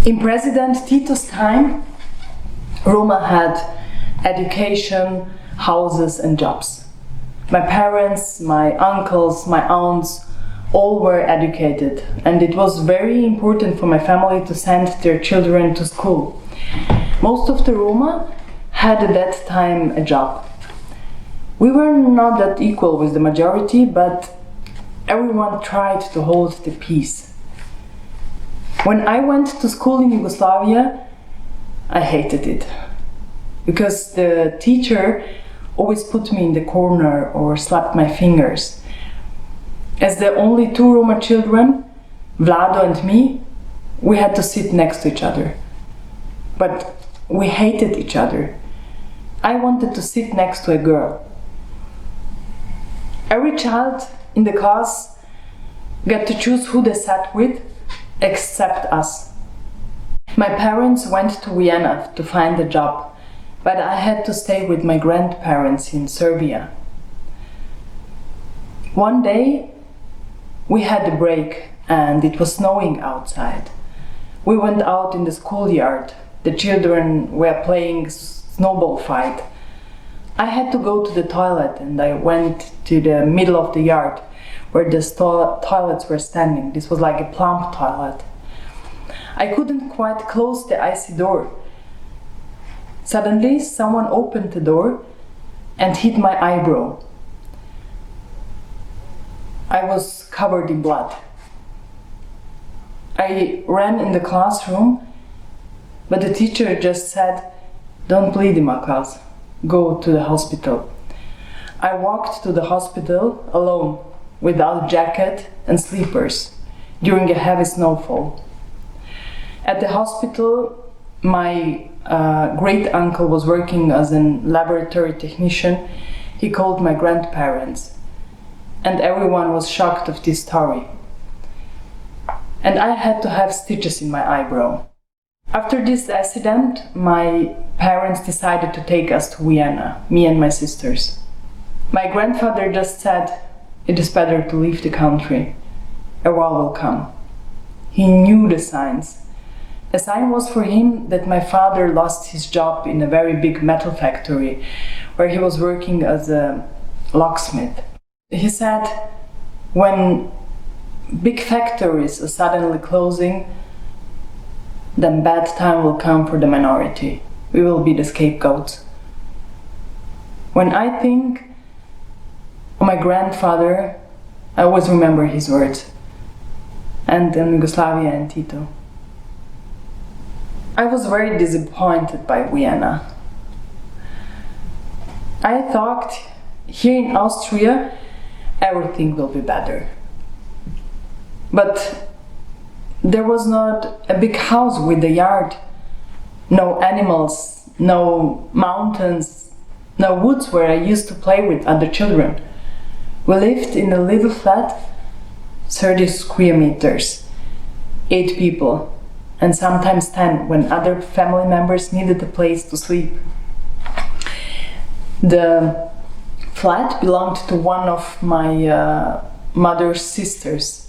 In President Tito's time, Roma had education, houses and jobs. My parents, my uncles, my aunts, all were educated, and it was very important for my family to send their children to school. Most of the Roma had at that time a job. We were not that equal with the majority, but everyone tried to hold the peace. When I went to school in Yugoslavia, I hated it, because the teacher always put me in the corner or slapped my fingers. As the only two Roma children, Vlado and me, we had to sit next to each other. But we hated each other. I wanted to sit next to a girl. Every child in the class got to choose who they sat with, except us. My parents went to Vienna to find a job, but I had to stay with my grandparents in Serbia. One day, we had a break and it was snowing outside. We went out in the schoolyard. The children were playing snowball fight. I had to go to the toilet and I went to the middle of the yard where the toilets were standing. This was like a plumb toilet. I couldn't quite close the icy door. Suddenly, someone opened the door and hit my eyebrow. I was covered in blood. I ran in the classroom, but the teacher just said, "Don't bleed in my class, go to the hospital." I walked to the hospital alone, without jacket and slippers, during a heavy snowfall. At the hospital, my great uncle was working as a laboratory technician. He called my grandparents, and everyone was shocked of this story. And I had to have stitches in my eyebrow. After this accident, my parents decided to take us to Vienna, me and my sisters. My grandfather just said, "It is better to leave the country. A war will come." He knew the signs. A sign was for him that my father lost his job in a very big metal factory where he was working as a locksmith. He said, when big factories are suddenly closing, then bad time will come for the minority. We will be the scapegoats. When I think of my grandfather, I always remember his words, and Yugoslavia and Tito. I was very disappointed by Vienna. I thought here in Austria everything will be better. But there was not a big house with a yard, no animals, no mountains, no woods where I used to play with other children. We lived in a little flat, 30 square meters, 8 people, and sometimes 10 when other family members needed a place to sleep. The flat belonged to one of my mother's sisters.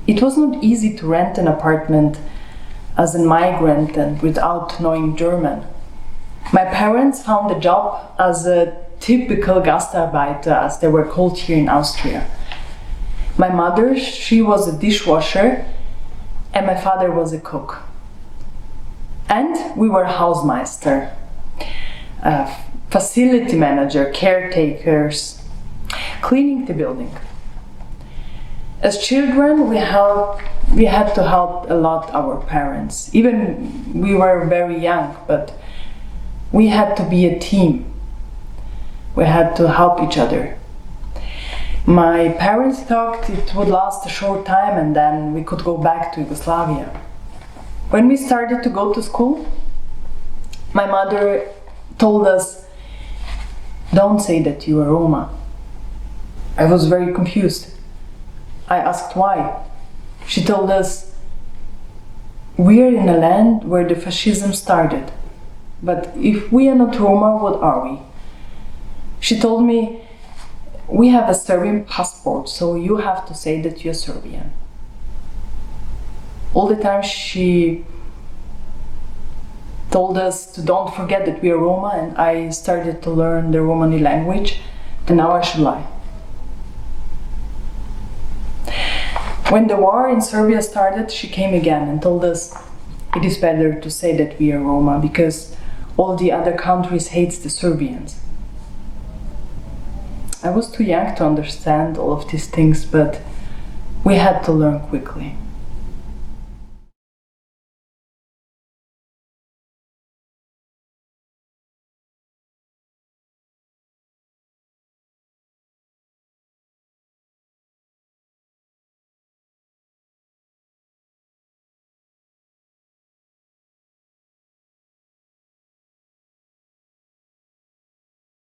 It was not easy to rent an apartment as a migrant and without knowing German. My parents found a job as a typical Gastarbeiter, as they were called here in Austria. My mother, she was a dishwasher, and my father was a cook. And we were Hausmeister, facility manager, caretakers, cleaning the building. As children, we had to help a lot our parents. Even we were very young, but we had to be a team. We had to help each other. My parents thought it would last a short time and then we could go back to Yugoslavia. When we started to go to school, my mother told us, "Don't say that you are Roma." I was very confused. I asked why. She told us, "We are in a land where the fascism started, but if we are not Roma, what are we?" She told me, "We have a Serbian passport, so you have to say that you're Serbian." All the time she told us to don't forget that we are Roma, and I started to learn the Romani language, and now I should lie. When the war in Serbia started, she came again and told us it is better to say that we are Roma because all the other countries hate the Serbians. I was too young to understand all of these things, but we had to learn quickly.